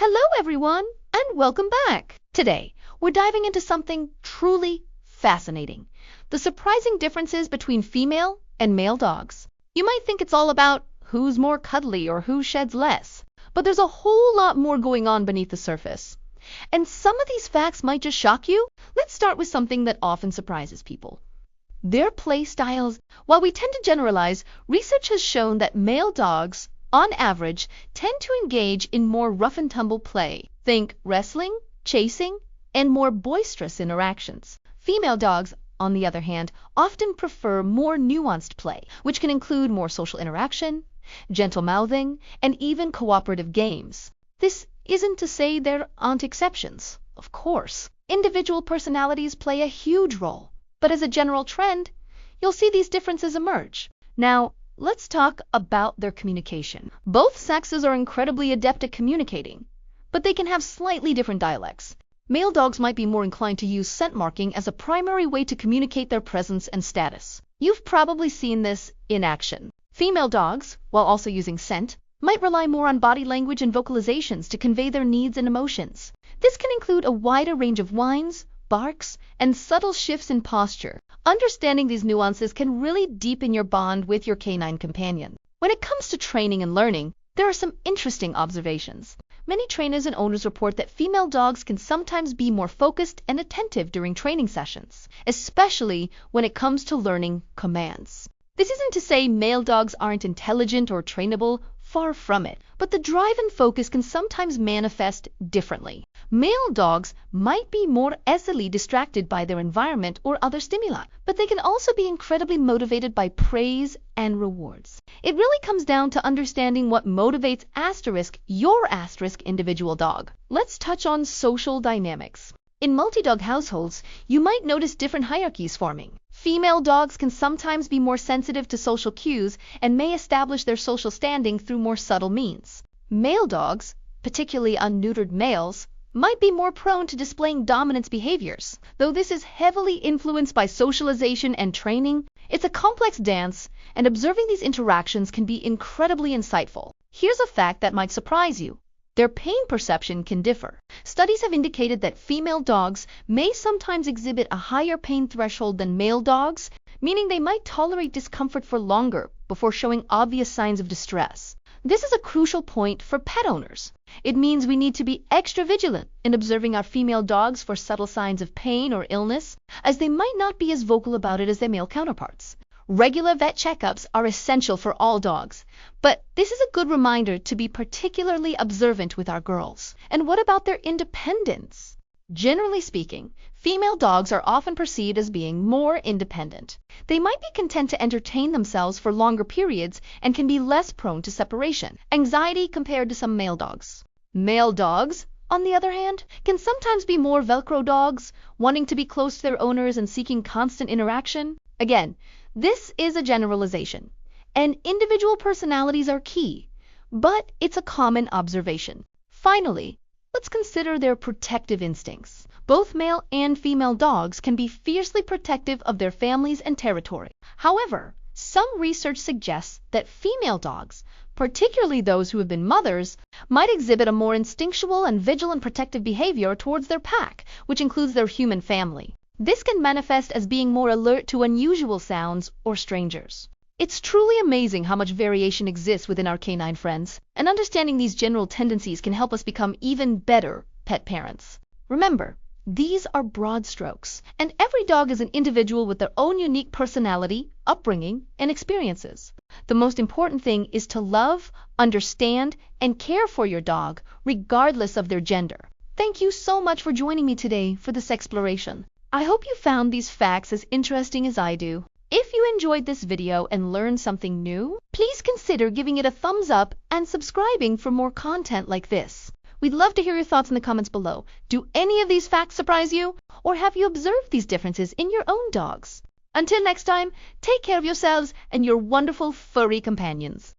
Hello everyone, and welcome back. Today, we're diving into something truly fascinating: the surprising differences between female and male dogs. You might think it's all about who's more cuddly or who sheds less, but there's a whole lot more going on beneath the surface. And some of these facts might just shock you. Let's start with something that often surprises people: their play styles. While we tend to generalize, research has shown that male dogs, on average, tend to engage in more rough-and-tumble play. Think wrestling, chasing, and more boisterous interactions. Female dogs, on the other hand, often prefer more nuanced play, which can include more social interaction, gentle mouthing, and even cooperative games. This isn't to say there aren't exceptions. Of course, individual personalities play a huge role, but as a general trend, you'll see these differences emerge. Now, let's talk about their communication. Both sexes are incredibly adept at communicating, but they can have slightly different dialects. Male dogs might be more inclined to use scent marking as a primary way to communicate their presence and status. You've probably seen this in action. Female dogs, while also using scent, might rely more on body language and vocalizations to convey their needs and emotions. This can include a wider range of whines, barks, and subtle shifts in posture. Understanding these nuances can really deepen your bond with your canine companion. When it comes to training and learning, there are some interesting observations. Many trainers and owners report that female dogs can sometimes be more focused and attentive during training sessions, especially when it comes to learning commands. This isn't to say male dogs aren't intelligent or trainable, far from it, but the drive and focus can sometimes manifest differently. Male dogs might be more easily distracted by their environment or other stimuli, but they can also be incredibly motivated by praise and rewards. It really comes down to understanding what motivates your individual dog. Let's touch on social dynamics. In multi-dog households, you might notice different hierarchies forming. Female dogs can sometimes be more sensitive to social cues and may establish their social standing through more subtle means. Male dogs, particularly unneutered males, might be more prone to displaying dominance behaviors. Though this is heavily influenced by socialization and training, it's a complex dance, and observing these interactions can be incredibly insightful. Here's a fact that might surprise you: their pain perception can differ. Studies have indicated that female dogs may sometimes exhibit a higher pain threshold than male dogs, meaning they might tolerate discomfort for longer before showing obvious signs of distress. This is a crucial point for pet owners. It means we need to be extra vigilant in observing our female dogs for subtle signs of pain or illness, as they might not be as vocal about it as their male counterparts. Regular vet checkups are essential for all dogs, but this is a good reminder to be particularly observant with our girls. And what about their independence? Generally speaking, female dogs are often perceived as being more independent. They might be content to entertain themselves for longer periods and can be less prone to separation anxiety compared to some male dogs. Male dogs, on the other hand, can sometimes be more Velcro dogs, wanting to be close to their owners and seeking constant interaction. Again, this is a generalization, and individual personalities are key, but it's a common observation. Finally, let's consider their protective instincts. Both male and female dogs can be fiercely protective of their families and territory. However, some research suggests that female dogs, particularly those who have been mothers, might exhibit a more instinctual and vigilant protective behavior towards their pack, which includes their human family. This can manifest as being more alert to unusual sounds or strangers. It's truly amazing how much variation exists within our canine friends, and understanding these general tendencies can help us become even better pet parents. Remember, these are broad strokes, and every dog is an individual with their own unique personality, upbringing, and experiences. The most important thing is to love, understand, and care for your dog, regardless of their gender. Thank you so much for joining me today for this exploration. I hope you found these facts as interesting as I do. If you enjoyed this video and learned something new, please consider giving it a thumbs up and subscribing for more content like this. We'd love to hear your thoughts in the comments below. Do any of these facts surprise you? Or have you observed these differences in your own dogs? Until next time, take care of yourselves and your wonderful furry companions.